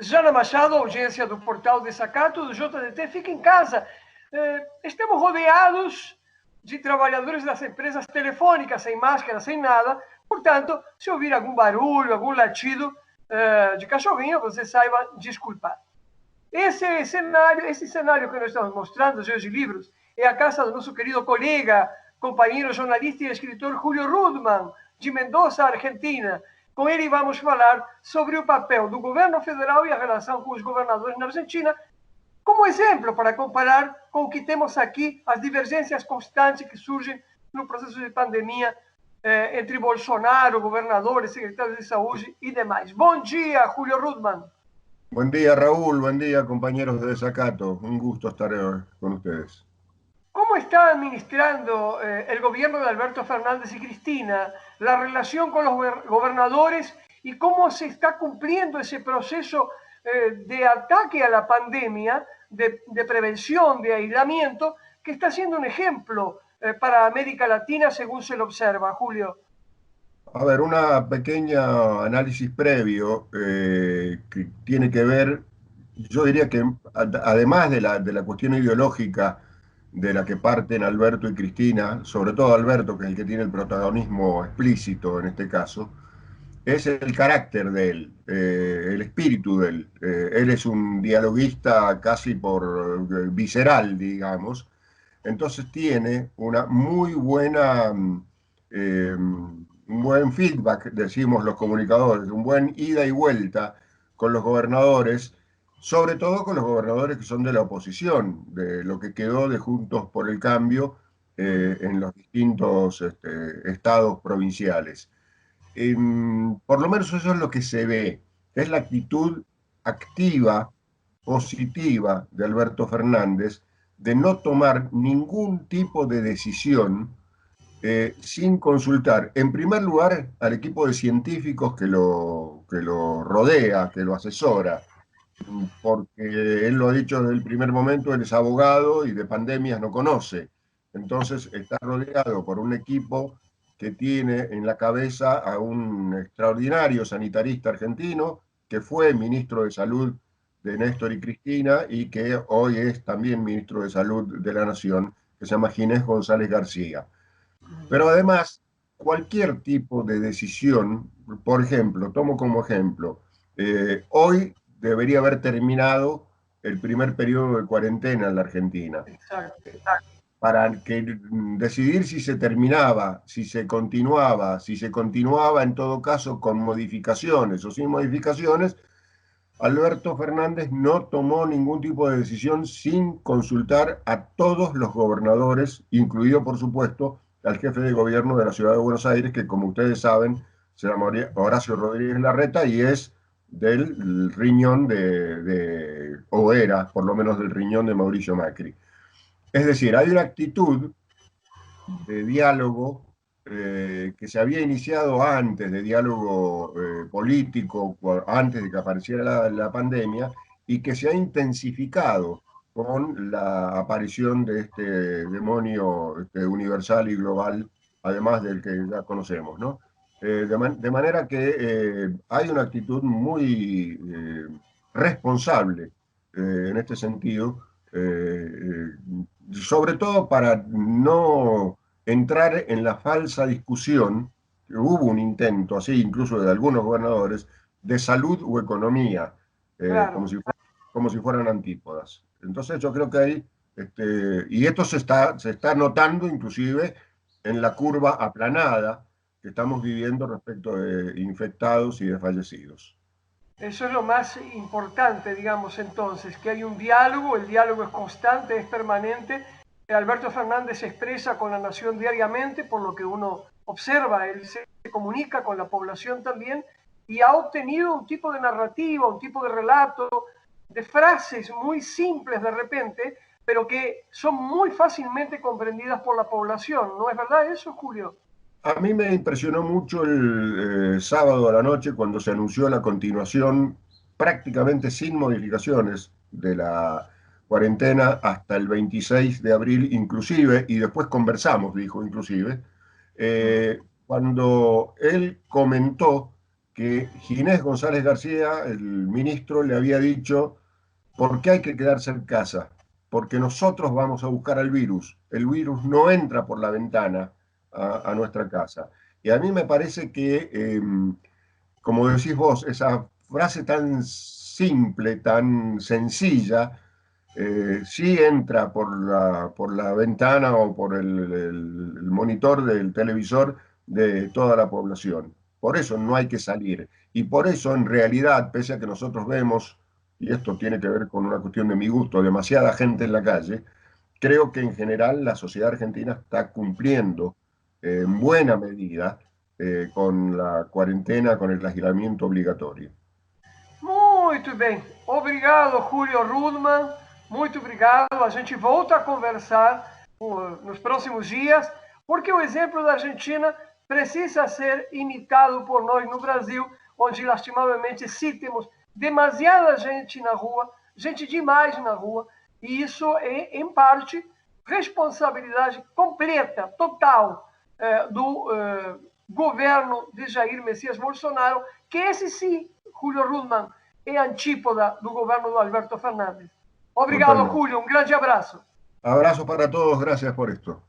Jana Machado, audiência do Portal Desacato, do JDT, fica em casa. Estamos rodeados de trabalhadores das empresas telefônicas, sem máscara, sem nada. Portanto, se ouvir algum barulho, algum latido de cachorrinho, você saiba desculpar. Esse cenário que nós estamos mostrando, Geos de Livros, é a casa do nosso querido colega, companheiro jornalista e escritor Julio Rudman, de Mendoza, Argentina. Com ele vamos falar sobre o papel do governo federal e a relação com os governadores na Argentina, como exemplo para comparar com o que temos aqui, as divergências constantes que surgem no processo de pandemia entre Bolsonaro, governadores, secretários de saúde e demais. Bom dia, Julio Rudman. Buen día, Raúl. Buen día, compañeros de Desacato. Un gusto estar con ustedes. ¿Cómo está administrando el gobierno de Alberto Fernández y Cristina la relación con los gobernadores y cómo se está cumpliendo ese proceso de ataque a la pandemia, de prevención, de aislamiento, que está siendo un ejemplo para América Latina según se lo observa, Julio? A ver, una pequeña análisis previo que tiene que ver, yo diría que además de la cuestión ideológica de la que parten Alberto y Cristina, sobre todo Alberto, que es el que tiene el protagonismo explícito en este caso, es el carácter de él, el espíritu de él. Él es un dialoguista casi por visceral, digamos, entonces tiene una muy buena, un buen feedback, decimos los comunicadores, un buen ida y vuelta con los gobernadores, sobre todo con los gobernadores que son de la oposición, de lo que quedó de Juntos por el Cambio en los distintos estados provinciales. Por lo menos eso es lo que se ve, es la actitud activa, positiva de Alberto Fernández, de no tomar ningún tipo de decisión sin consultar, en primer lugar, al equipo de científicos que lo rodea, que lo asesora, porque él lo ha dicho desde el primer momento, él es abogado y de pandemias no conoce. Entonces está rodeado por un equipo que tiene en la cabeza a un extraordinario sanitarista argentino, que fue ministro de Salud de Néstor y Cristina y que hoy es también ministro de Salud de la Nación, que se llama Ginés González García. Pero además, cualquier tipo de decisión, por ejemplo, tomo como ejemplo, hoy debería haber terminado el primer periodo de cuarentena en la Argentina. Exacto. Para decidir si se terminaba, si se continuaba en todo caso con modificaciones o sin modificaciones, Alberto Fernández no tomó ningún tipo de decisión sin consultar a todos los gobernadores, incluido por supuesto al jefe de gobierno de la ciudad de Buenos Aires, que como ustedes saben se llama Horacio Rodríguez Larreta y es del riñón o era por lo menos del riñón de Mauricio Macri. Es decir, hay una actitud de diálogo que se había iniciado antes, de diálogo político, antes de que apareciera la pandemia, y que se ha intensificado con la aparición de este demonio universal y global, además del que ya conocemos, ¿no? De manera que hay una actitud muy responsable en este sentido, sobre todo para no entrar en la falsa discusión, que hubo un intento así incluso de algunos gobernadores, de salud o economía, Claro. como si fueran antípodas. Entonces yo creo que hay, y esto se está notando inclusive en la curva aplanada que estamos viviendo respecto de infectados y de fallecidos. Eso es lo más importante, digamos, entonces, que hay un diálogo, el diálogo es constante, es permanente. Alberto Fernández se expresa con la nación diariamente, por lo que uno observa, él se comunica con la población también y ha obtenido un tipo de narrativa, un tipo de relato, de frases muy simples de repente, pero que son muy fácilmente comprendidas por la población. ¿No es verdad eso, Julio? A mí me impresionó mucho el sábado a la noche cuando se anunció la continuación prácticamente sin modificaciones de la cuarentena hasta el 26 de abril inclusive, y después conversamos, dijo inclusive, cuando él comentó que Ginés González García, el ministro, le había dicho: ¿por qué hay que quedarse en casa? Porque nosotros vamos a buscar al virus. El virus no entra por la ventana a nuestra casa. Y a mí me parece que, como decís vos, esa frase tan simple, tan sencilla, sí entra por la ventana o por el monitor del televisor de toda la población. Por eso no hay que salir. Y por eso, en realidad, pese a que nosotros vemos, y esto tiene que ver con una cuestión de mi gusto, demasiada gente en la calle, creo que en general la sociedad argentina está cumpliendo en buena medida con la cuarentena, con el aislamiento obligatorio. Muito bem. Obrigado, Julio Rudman. Muito obrigado. A gente volta a conversar nos próximos dias, porque o exemplo da Argentina precisa ser imitado por nós no Brasil, onde, lastimavelmente, sim, temos demasiada gente na rua, gente demais na rua, e isso é, em parte, responsabilidade completa, total, do governo de Jair Messias Bolsonaro, que esse sim, Julio Rudman, é antípoda do governo do Alberto Fernandes. Obrigado, Totalmente. Julio. Um grande abraço. Abrazos para todos, gracias por esto.